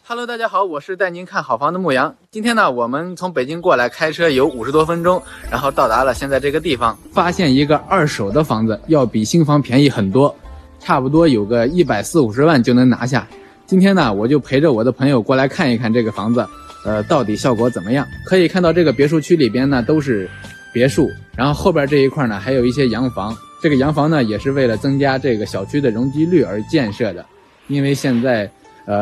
Hello， 大家好，我是带您看好房的牧羊。今天呢，我们从北京过来，开车有50多分钟，然后到达了现在这个地方，发现一个二手的房子要比新房便宜很多，差不多有个140-150万就能拿下。今天呢，我就陪着我的朋友过来看一看这个房子，到底效果怎么样？可以看到这个别墅区里边呢都是别墅，然后后边这一块呢还有一些洋房。这个洋房呢也是为了增加这个小区的容积率而建设的，因为现在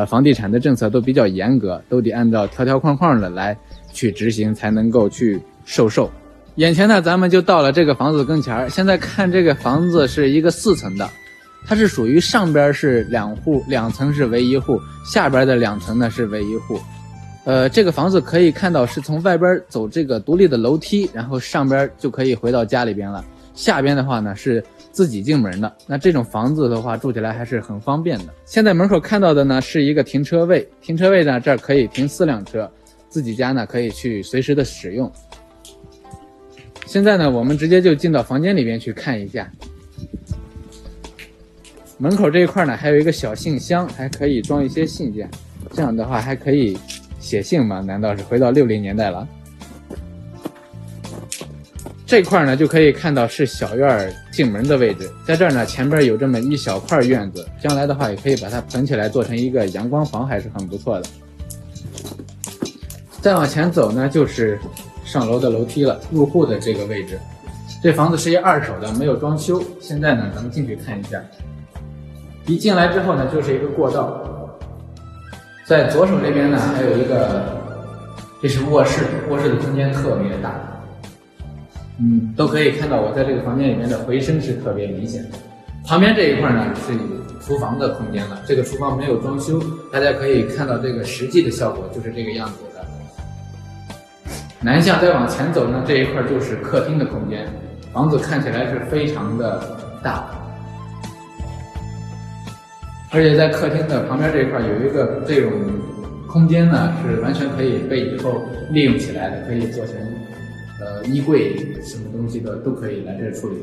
房地产的政策都比较严格，都得按照条条框框的来去执行，才能够去售售。眼前呢，咱们就到了这个房子跟前，现在看这个房子是一个4层的，它是属于上边是2层是唯一户，下边的2层呢是唯一户。这个房子可以看到是从外边走这个独立的楼梯，然后上边就可以回到家里边了。下边的话呢是自己进门的，那这种房子的话住起来还是很方便的。现在门口看到的呢是一个停车位，停车位呢这儿可以停4辆车，自己家呢可以去随时的使用。现在呢我们直接就进到房间里边去看一下。门口这一块呢还有一个小信箱，还可以装一些信件，这样的话还可以写信吗？难道是回到60年代了？这块呢就可以看到是小院进门的位置，在这儿呢前边有这么一小块院子，将来的话也可以把它盆起来做成一个阳光房，还是很不错的。再往前走呢就是上楼的楼梯了，入户的这个位置。这房子是一二手的，没有装修。现在呢咱们进去看一下。一进来之后呢就是一个过道，在左手这边呢还有一个，这是卧室，卧室的空间特别大。都可以看到我在这个房间里面的回声是特别明显的。旁边这一块呢是厨房的空间了，这个厨房没有装修，大家可以看到这个实际的效果就是这个样子的。南向再往前走呢，这一块就是客厅的空间，房子看起来是非常的大，而且在客厅的旁边这一块有一个这种空间呢，是完全可以被以后利用起来的，可以做成衣柜，什么东西的都可以来这处理。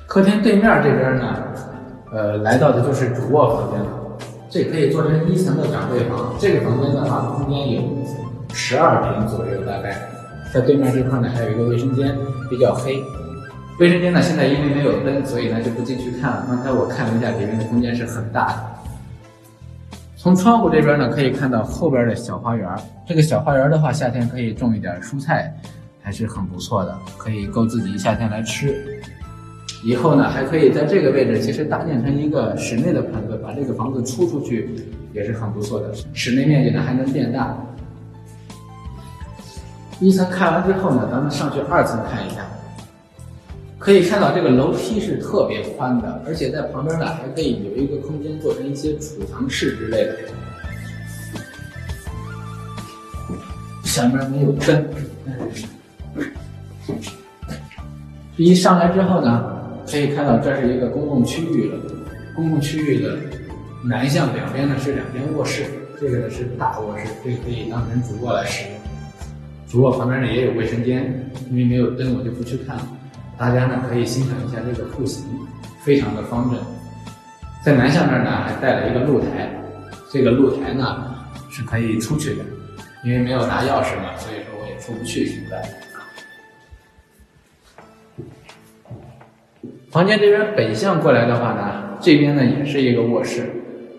客厅对面这边呢，来到的就是主卧房间了，这可以做成1层的长辈房。这个房间的话，空间有12平左右，大概。在对面这块呢，还有一个卫生间，比较黑。卫生间呢，现在因为没有灯，所以呢就不进去看了。刚才我看了一下，里面的空间是很大的。从窗户这边呢，可以看到后边的小花园。这个小花园的话，夏天可以种一点蔬菜，还是很不错的，可以够自己夏天来吃。以后呢，还可以在这个位置，其实搭建成一个室内的棚子，把这个房子出去也是很不错的。室内面积呢还能变大。1层看完之后呢，咱们上去2层看一下。可以看到这个楼梯是特别宽的，而且在旁边呢还可以有一个空间做成一些储藏室之类的。下面没有灯，一上来之后呢，可以看到这是一个公共区域了。公共区域的南向两边呢是2间卧室，这个呢是大卧室，这个可以当成主卧来使用。主卧旁边呢也有卫生间，因为没有灯我就不去看了。大家呢可以欣赏一下这个户型，非常的方正。在南向面呢还带了一个露台，这个露台呢是可以出去的，因为没有拿钥匙嘛，所以说我也出不去现在。房间这边北向过来的话呢，这边呢也是一个卧室，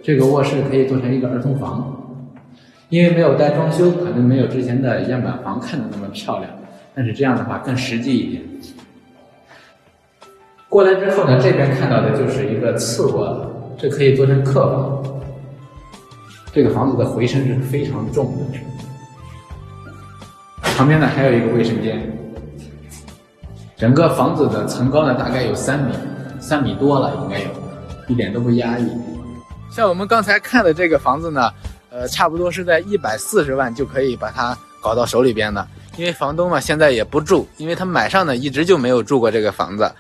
这个卧室可以做成一个儿童房，因为没有带装修，可能没有之前的样板房看的那么漂亮，但是这样的话更实际一点。过来之后呢，这边看到的就是一个次卧了，这可以做成客房。这个房子的回声是非常重的。旁边呢还有一个卫生间。整个房子的层高呢大概有3米多了，应该有，一点都不压抑。像我们刚才看的这个房子呢，差不多是在140万就可以把它搞到手里边的。因为房东嘛现在也不住，因为他买上呢一直就没有住过这个房子。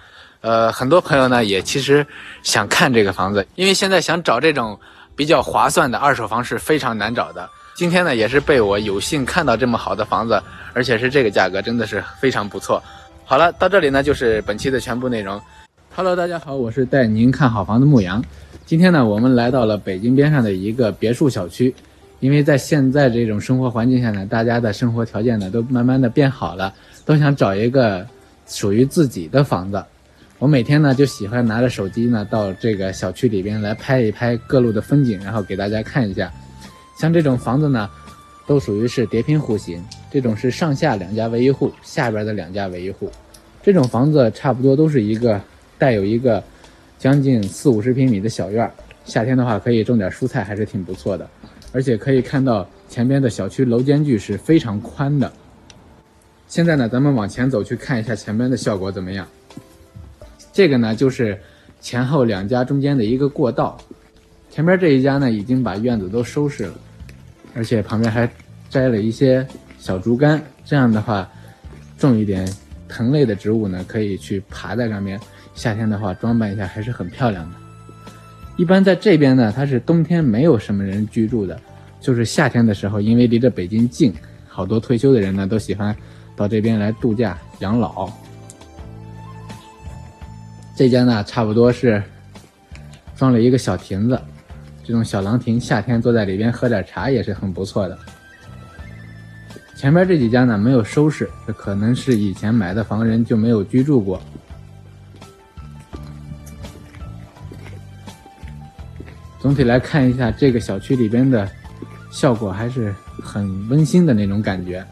很多朋友呢也其实想看这个房子，因为现在想找这种比较划算的二手房是非常难找的。今天呢也是被我有幸看到这么好的房子，而且是这个价格，真的是非常不错。好了，到这里呢就是本期的全部内容。Hello， 大家好，我是带您看好房的牧羊。今天呢，我们来到了北京边上的一个别墅小区，因为在现在这种生活环境下呢，大家的生活条件呢都慢慢的变好了，都想找一个属于自己的房子。我每天呢就喜欢拿着手机呢到这个小区里边来拍一拍各路的风景，然后给大家看一下。像这种房子呢，都属于是叠拼户型，这种是上下2家为一户，下边的2家为一户。这种房子差不多都是带有一个将近40-50平米的小院，夏天的话可以种点蔬菜，还是挺不错的。而且可以看到前边的小区楼间距是非常宽的。现在呢，咱们往前走去看一下前边的效果怎么样。这个呢就是前后2家中间的一个过道，前边这一家呢已经把院子都收拾了，而且旁边还摘了一些小竹竿，这样的话种一点藤类的植物呢，可以去爬在上面，夏天的话装扮一下还是很漂亮的。一般在这边呢，它是冬天没有什么人居住的，就是夏天的时候，因为离着北京近，好多退休的人呢都喜欢到这边来度假养老。这家呢差不多是装了一个小亭子，这种小凉亭，夏天坐在里边喝点茶也是很不错的。前边这几家呢没有收拾，这可能是以前买的房人就没有居住过。总体来看一下这个小区里边的效果，还是很温馨的那种感觉。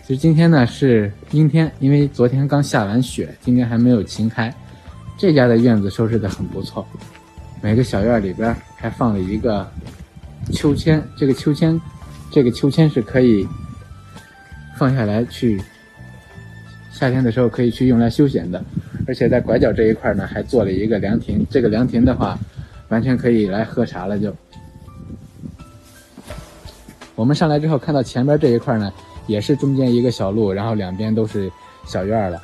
其实今天呢是阴天，因为昨天刚下完雪，今天还没有晴开。这家的院子收拾得很不错，每个小院里边还放了一个秋千，这个秋千是可以放下来去夏天的时候可以去用来休闲的。而且在拐角这一块呢还做了一个凉亭，这个凉亭的话完全可以来喝茶了。就我们上来之后看到前边这一块呢也是中间一个小路，然后两边都是小院了。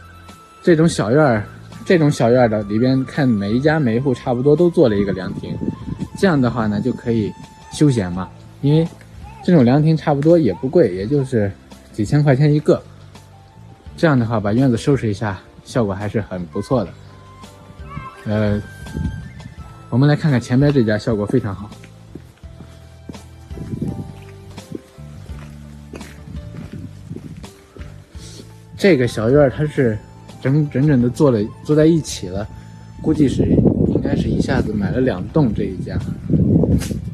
这种小院的里边看每一家每一户差不多都做了一个凉亭，这样的话呢就可以休闲嘛，因为这种凉亭差不多也不贵，也就是几千块钱一个。这样的话把院子收拾一下，效果还是很不错的。我们来看看前面这家，效果非常好。这个小院它是整的坐在一起了，估计是应该是一下子买了2栋。这一家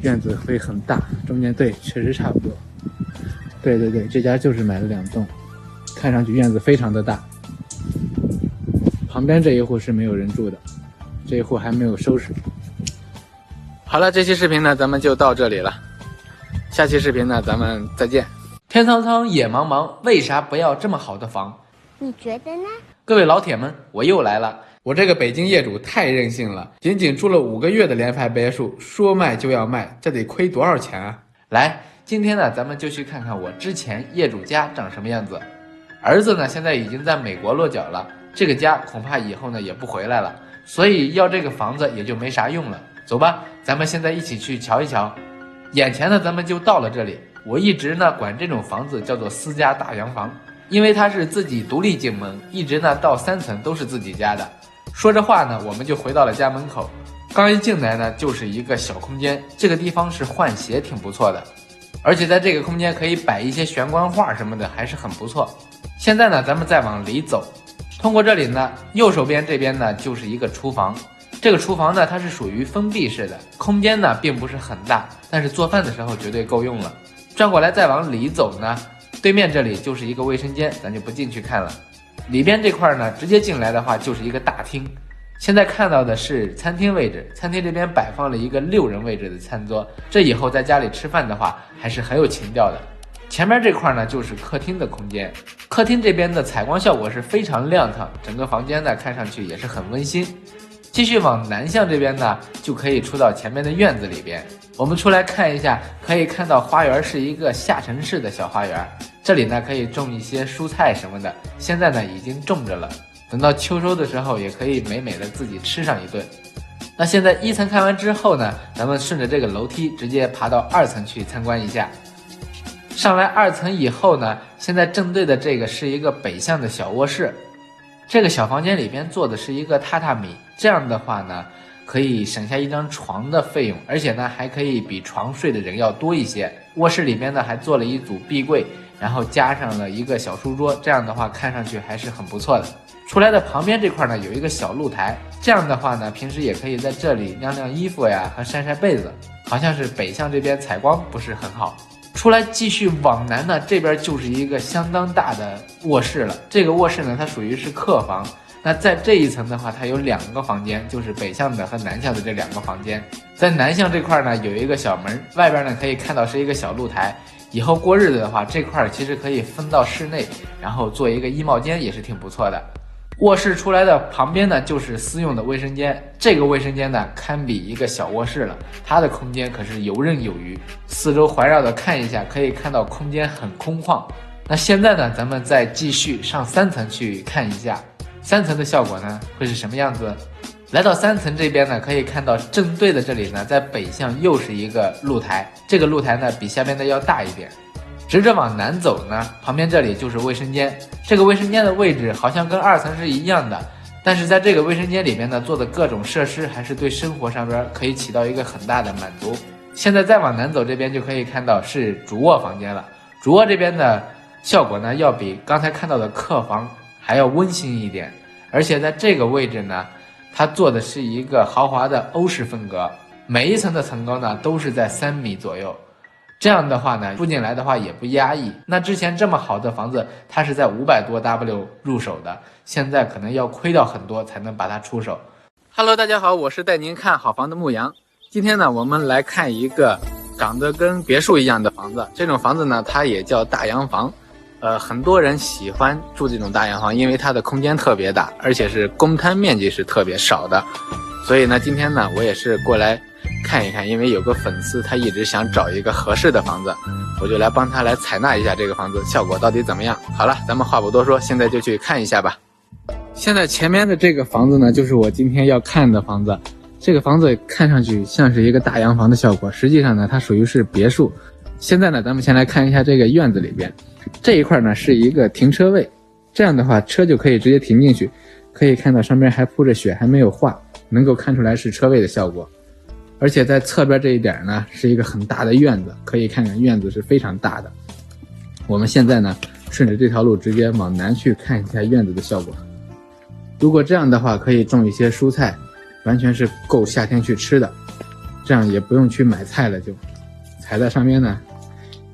院子会很大，中间对，确实差不多。对，这家就是买了2栋，看上去院子非常的大。旁边这一户是没有人住的，这一户还没有收拾。好了，这期视频呢咱们就到这里了，下期视频呢咱们再见。天苍苍，野茫茫，为啥不要这么好的房？你觉得呢？各位老铁们，我又来了。我这个北京业主太任性了，仅住了5个月的联排别墅，说卖就要卖，这得亏多少钱啊？来，今天呢，咱们就去看看我之前业主家长什么样子。儿子呢，现在已经在美国落脚了，这个家恐怕以后呢也不回来了，所以要这个房子也就没啥用了。走吧，咱们现在一起去瞧一瞧。眼前呢，咱们就到了这里。我一直呢管这种房子叫做私家大洋房，因为它是自己独立进门，一直呢到3层都是自己家的。说着话呢，我们就回到了家门口。刚一进来呢，就是一个小空间，这个地方是换鞋挺不错的，而且在这个空间可以摆一些玄关画什么的，还是很不错。现在呢，咱们再往里走，通过这里呢，右手边这边呢就是一个厨房。这个厨房呢，它是属于封闭式的，空间呢并不是很大，但是做饭的时候绝对够用了。转过来再往里走呢，对面这里就是一个卫生间，咱就不进去看了。里边这块呢，直接进来的话就是一个大厅。现在看到的是餐厅位置，餐厅这边摆放了一个6人位置的餐桌，这以后在家里吃饭的话还是很有情调的。前面这块呢就是客厅的空间，客厅这边的采光效果是非常亮堂，整个房间呢看上去也是很温馨。继续往南向这边呢，就可以出到前面的院子里边。我们出来看一下，可以看到花园是一个下沉式的小花园，这里呢可以种一些蔬菜什么的，现在呢已经种着了，等到秋收的时候也可以美美的自己吃上一顿。那现在1层看完之后呢，咱们顺着这个楼梯直接爬到2层去参观一下。上来2层以后呢，现在正对的这个是一个北向的小卧室。这个小房间里边做的是一个榻榻米，这样的话呢，可以省下一张床的费用，而且呢还可以比床睡的人要多一些。卧室里面呢还做了一组壁柜，然后加上了一个小书桌，这样的话看上去还是很不错的。出来的旁边这块呢有一个小露台，这样的话呢平时也可以在这里晾晾衣服呀和晒晒被子。好像是北向这边采光不是很好。出来继续往南呢，这边就是一个相当大的卧室了。这个卧室呢它属于是客房，那在这一层的话它有2个房间，就是北向的和南向的这2个房间。在南向这块呢有一个小门，外边呢可以看到是一个小露台。以后过日子的话，这块其实可以分到室内，然后做一个衣帽间也是挺不错的。卧室出来的旁边呢就是私用的卫生间，这个卫生间呢堪比一个小卧室了，它的空间可是游刃有余。四周环绕的看一下，可以看到空间很空旷。那现在呢咱们再继续上3层去看一下3层的效果呢会是什么样子。来到3层这边呢，可以看到正对的这里呢在北向又是一个露台，这个露台呢比下边的要大一点。直着往南走呢，旁边这里就是卫生间。这个卫生间的位置好像跟2层是一样的，但是在这个卫生间里面呢做的各种设施还是对生活上边可以起到一个很大的满足。现在再往南走，这边就可以看到是主卧房间了。主卧这边的效果呢要比刚才看到的客房还要温馨一点，而且在这个位置呢它做的是一个豪华的欧式风格，每一层的层高呢都是在3米左右。这样的话呢住进来的话也不压抑。那之前这么好的房子它是在500多 W 入手的，现在可能要亏掉很多才能把它出手。 Hello， 大家好，我是带您看好房的牧羊。今天呢我们来看一个长得跟别墅一样的房子，这种房子呢它也叫大洋房。很多人喜欢住这种大洋房，因为它的空间特别大，而且是公摊面积是特别少的。所以呢今天呢我也是过来看一看，因为有个粉丝他一直想找一个合适的房子，我就来帮他来采纳一下这个房子效果到底怎么样。好了，咱们话不多说，现在就去看一下吧。现在前面的这个房子呢就是我今天要看的房子。这个房子看上去像是一个大洋房的效果，实际上呢它属于是别墅。现在呢咱们先来看一下这个院子里边，这一块呢是一个停车位，这样的话车就可以直接停进去。可以看到上面还铺着雪，还没有化，能够看出来是车位的效果。而且在侧边这一点呢是一个很大的院子，可以看看院子是非常大的。我们现在呢顺着这条路直接往南去看一下院子的效果。如果这样的话可以种一些蔬菜，完全是够夏天去吃的，这样也不用去买菜了，就踩在上面呢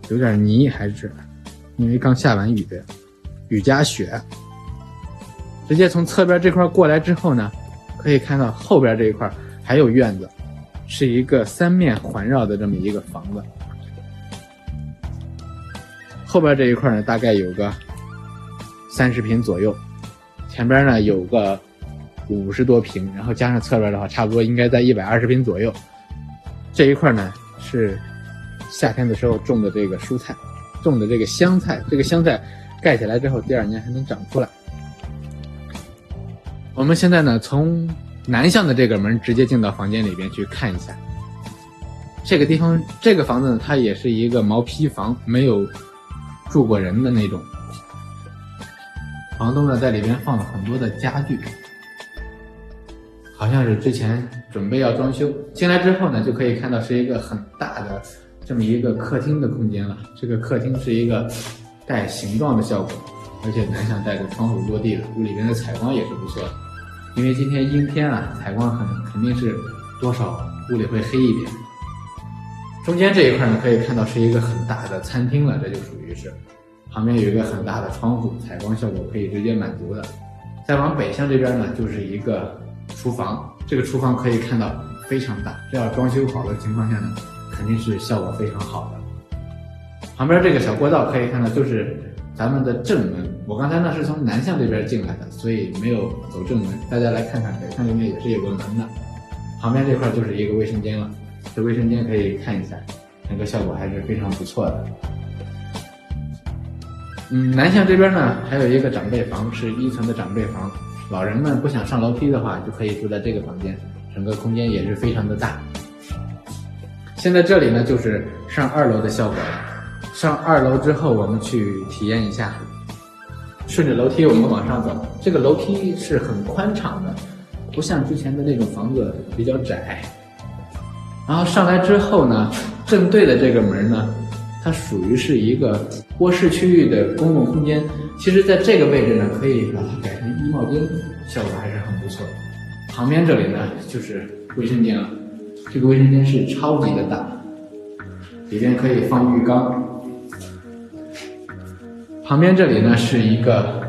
有点泥，还是因为刚下完雨的雨夹雪。直接从侧边这块过来之后呢，可以看到后边这一块还有院子，是一个3面环绕的这么一个房子。后边这一块呢大概有个30平左右，前边呢有个50多平，然后加上侧边的话差不多应该在120平左右。这一块呢是夏天的时候种的这个蔬菜，种的这个香菜，这个香菜盖起来之后第2年还能长出来。我们现在呢从南向的这个门直接进到房间里边去看一下。这个地方这个房子呢它也是一个毛坯房，没有住过人的那种。房东呢在里边放了很多的家具，好像是之前准备要装修。进来之后呢就可以看到是一个很大的这么一个客厅的空间了。这个客厅是一个带形状的效果，而且南向带着窗户落地的，屋里面的采光也是不错的。因为今天阴天啊，采光肯定是多少屋里会黑一点。中间这一块呢可以看到是一个很大的餐厅了，这就属于是旁边有一个很大的窗户，采光效果可以直接满足的。再往北向这边呢就是一个厨房，这个厨房可以看到非常大，这要装修好的情况下呢肯定是效果非常好的。旁边这个小过道可以看到就是咱们的正门，我刚才呢是从南向这边进来的，所以没有走正门。大家来看看北向这边也是有个门的。旁边这块就是一个卫生间了，这卫生间可以看一下，整个效果还是非常不错的。南向这边呢还有一个长辈房，是1层的长辈房，老人们不想上楼梯的话就可以住在这个房间，整个空间也是非常的大。现在这里呢就是上2楼的效果了。上2楼之后我们去体验一下。顺着楼梯我们往上走，这个楼梯是很宽敞的，不像之前的那种房子比较窄。然后上来之后呢，正对的这个门呢，它属于是一个卧室区域的公共空间。其实在这个位置呢，可以把它改成衣帽间，效果还是很不错的。旁边这里呢就是卫生间了，这个卫生间是超级的大，里边可以放浴缸。旁边这里呢是一个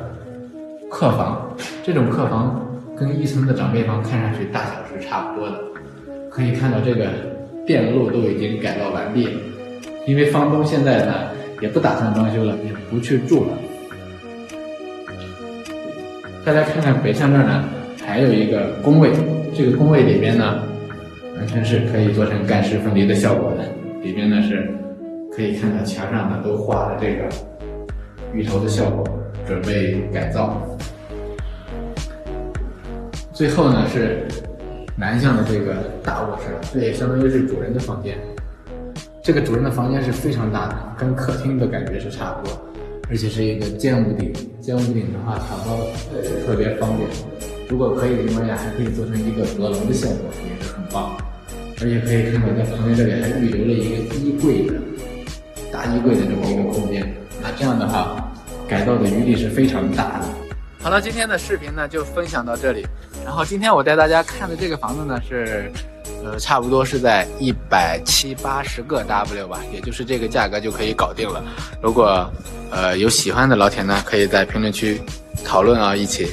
客房，这种客房跟一层的长辈房看上去大小是差不多的。可以看到这个电路都已经改造完毕了，因为房东现在呢也不打算装修了，也不去住了。再来看看北向这儿呢，还有一个工位，这个工位里边呢，完全是可以做成干湿分离的效果的。里边呢是可以看到墙上呢都画了这个芋头的效果，准备改造。最后呢是南向的这个大卧室，这也相当于是主人的房间。这个主人的房间是非常大的，跟客厅的感觉是差不多，而且是一个尖屋顶。尖屋顶的话，打包特别方便。如果可以的情况下，还可以做成一个阁楼的效果，也是很棒。而且可以看到在旁边这里还预留了一个衣柜的大衣柜的这么一个空间。那这样的话，改造的余地是非常大的。好了，今天的视频呢就分享到这里。然后今天我带大家看的这个房子呢是，差不多是在170-180个 W 吧，也就是这个价格就可以搞定了。如果有喜欢的老铁呢，可以在评论区讨论啊，一起